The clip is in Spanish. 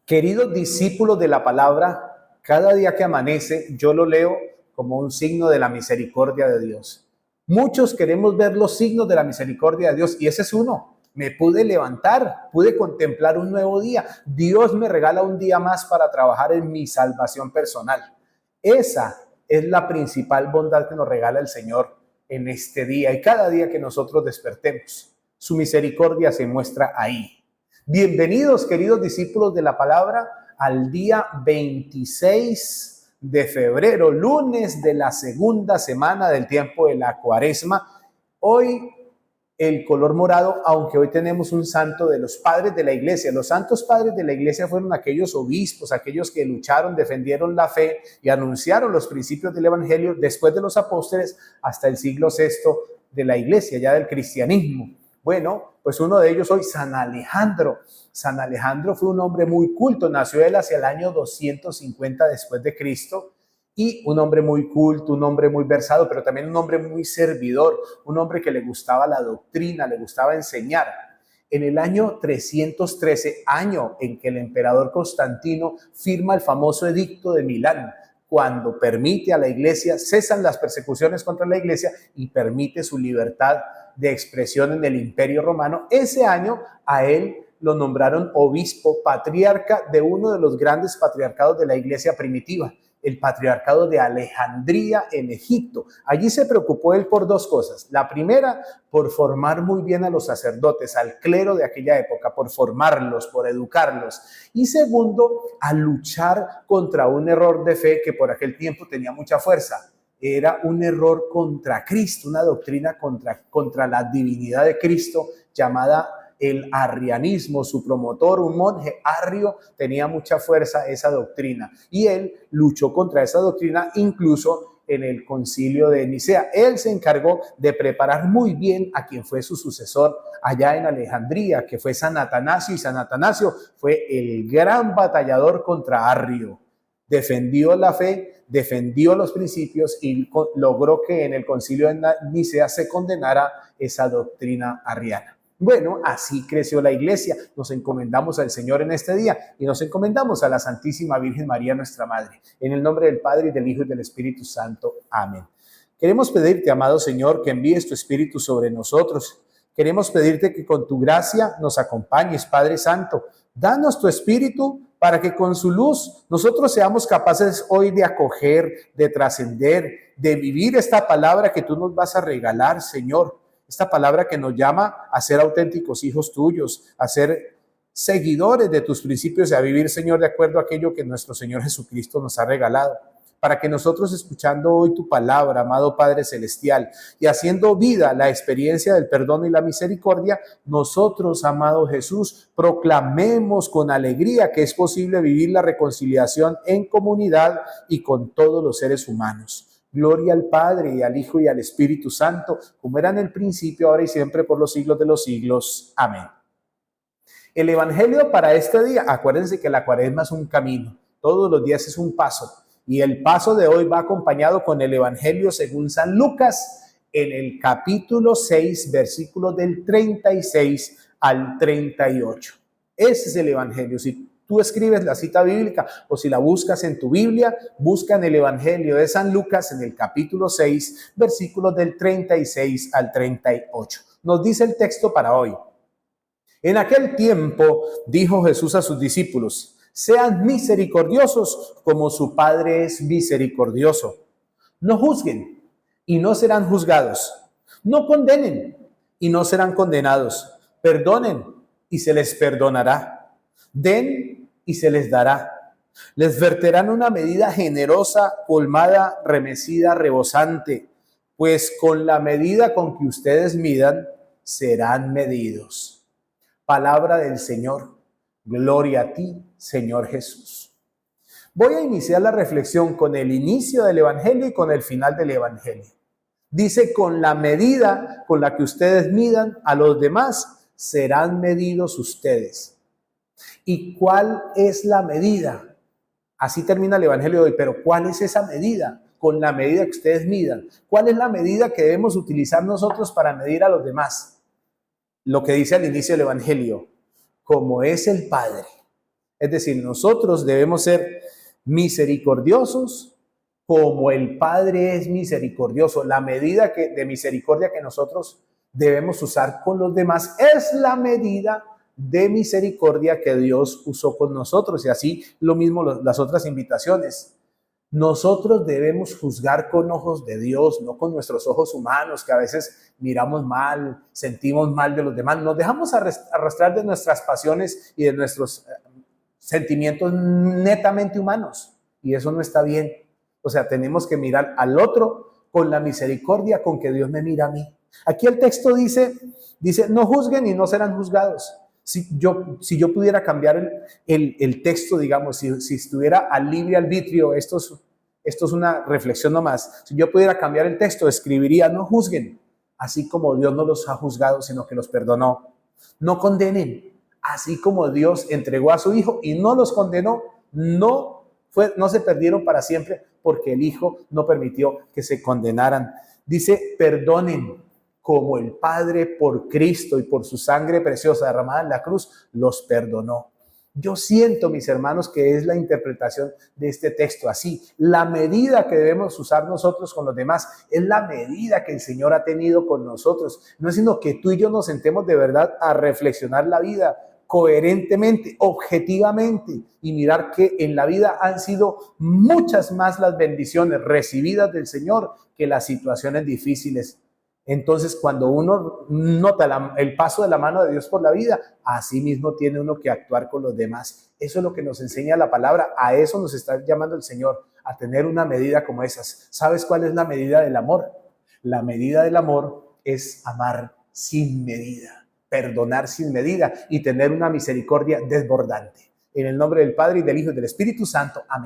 Queridos discípulos de la palabra, cada día que amanece yo lo leo como un signo de la misericordia de Dios. Muchos queremos ver los signos de la misericordia de Dios y ese es uno. Me pude levantar, pude contemplar un nuevo día. Dios me regala un día más para trabajar en mi salvación personal. Esa es la principal bondad que nos regala el Señor en este día y cada día que nosotros despertemos. Su misericordia se muestra ahí. Bienvenidos, queridos discípulos de la palabra, al día 26 de febrero, lunes de la segunda semana del tiempo de la Cuaresma. Hoy el color morado, aunque hoy tenemos un santo de los padres de la iglesia. Los santos padres de la iglesia fueron aquellos obispos, aquellos que lucharon, defendieron la fe y anunciaron los principios del evangelio después de los apóstoles hasta el siglo VI de la iglesia, ya del cristianismo. Bueno, pues uno de ellos hoy, San Alejandro. San Alejandro fue un hombre muy culto, nació él hacia el año 250 después de Cristo, y un hombre muy culto, un hombre muy versado, pero también un hombre muy servidor, un hombre que le gustaba la doctrina, le gustaba enseñar. En el año 313, año en que el emperador Constantino firma el famoso Edicto de Milán, cuando permite a la iglesia, cesan las persecuciones contra la iglesia y permite su libertad de expresión en el Imperio Romano. Ese año a él lo nombraron obispo, patriarca de uno de los grandes patriarcados de la iglesia primitiva, el patriarcado de Alejandría en Egipto. Allí se preocupó él por dos cosas. La primera, por formar muy bien a los sacerdotes, al clero de aquella época, por formarlos, por educarlos. Y segundo, a luchar contra un error de fe que por aquel tiempo tenía mucha fuerza. Era un error contra Cristo, una doctrina contra la divinidad de Cristo llamada el arrianismo. Su promotor, un monje arrio, tenía mucha fuerza esa doctrina y él luchó contra esa doctrina incluso en el concilio de Nicea. Él se encargó de preparar muy bien a quien fue su sucesor allá en Alejandría, que fue San Atanasio, y San Atanasio fue el gran batallador contra Arrio. Defendió la fe, defendió los principios y logró que en el concilio de Nicea se condenara esa doctrina arriana. Bueno, así creció la iglesia. Nos encomendamos al Señor en este día y nos encomendamos a la Santísima Virgen María, nuestra Madre. En el nombre del Padre, y del Hijo, y del Espíritu Santo. Amén. Queremos pedirte, amado Señor, que envíes tu Espíritu sobre nosotros. Queremos pedirte que con tu gracia nos acompañes, Padre Santo. Danos tu Espíritu para que con su luz nosotros seamos capaces hoy de acoger, de trascender, de vivir esta palabra que tú nos vas a regalar, Señor. Esta palabra que nos llama a ser auténticos hijos tuyos, a ser seguidores de tus principios y a vivir, Señor, de acuerdo a aquello que nuestro Señor Jesucristo nos ha regalado. Para que nosotros, escuchando hoy tu palabra, amado Padre Celestial, y haciendo vida la experiencia del perdón y la misericordia, nosotros, amado Jesús, proclamemos con alegría que es posible vivir la reconciliación en comunidad y con todos los seres humanos. Gloria al Padre, y al Hijo, y al Espíritu Santo, como era en el principio, ahora y siempre, por los siglos de los siglos. Amén. El Evangelio para este día, acuérdense que la Cuaresma es un camino, todos los días es un paso, y el paso de hoy va acompañado con el Evangelio según San Lucas, en el capítulo 6, versículos del 36 al 38. Ese es el Evangelio. Si tú escribes la cita bíblica o si la buscas en tu Biblia, busca en el Evangelio de San Lucas en el capítulo 6, versículos del 36 al 38. Nos dice el texto para hoy. En aquel tiempo dijo Jesús a sus discípulos: sean misericordiosos como su Padre es misericordioso. No juzguen y no serán juzgados. No condenen y no serán condenados. Perdonen y se les perdonará. Den y se les dará. Les verterán una medida generosa, colmada, remecida, rebosante, pues con la medida con que ustedes midan, serán medidos. Palabra del Señor. Gloria a ti, Señor Jesús. Voy a iniciar la reflexión con el inicio del Evangelio y con el final del Evangelio. Dice: con la medida con la que ustedes midan a los demás, serán medidos ustedes. ¿Y cuál es la medida? Así termina el Evangelio de hoy, pero ¿cuál es esa medida? Con la medida que ustedes midan. ¿Cuál es la medida que debemos utilizar nosotros para medir a los demás? Lo que dice al inicio del Evangelio: como es el Padre, Es decir, nosotros debemos ser misericordiosos como el Padre es misericordioso. La medida de misericordia que nosotros debemos usar con los demás es la medida de misericordia que Dios usó con nosotros. Y así lo mismo las otras invitaciones. Nosotros debemos juzgar con ojos de Dios, no con nuestros ojos humanos, que a veces miramos mal, sentimos mal de los demás. Nos dejamos arrastrar de nuestras pasiones y de nuestros sentimientos netamente humanos. Y eso no está bien. O sea, tenemos que mirar al otro con la misericordia con que Dios me mira a mí. Aquí el texto dice, no juzguen y no serán juzgados. Si yo pudiera cambiar el texto, digamos, si estuviera al libre arbitrio, esto es una reflexión nomás. Si yo pudiera cambiar el texto, escribiría, no juzguen, así como Dios no los ha juzgado, sino que los perdonó. No condenen, así como Dios entregó a su Hijo y no los condenó, no se perdieron para siempre porque el Hijo no permitió que se condenaran. Dice, perdonen como el Padre por Cristo y por su sangre preciosa derramada en la cruz los perdonó. Yo siento, mis hermanos, que es la interpretación de este texto así. La medida que debemos usar nosotros con los demás es la medida que el Señor ha tenido con nosotros. No es sino que tú y yo nos sentemos de verdad a reflexionar la vida coherentemente, objetivamente, y mirar que en la vida han sido muchas más las bendiciones recibidas del Señor que las situaciones difíciles. Entonces, cuando uno nota el paso de la mano de Dios por la vida, así mismo tiene uno que actuar con los demás. Eso es lo que nos enseña la palabra. A eso nos está llamando el Señor, a tener una medida como esas. ¿Sabes cuál es la medida del amor? La medida del amor es amar sin medida, perdonar sin medida y tener una misericordia desbordante. En el nombre del Padre, y del Hijo y del Espíritu Santo. Amén.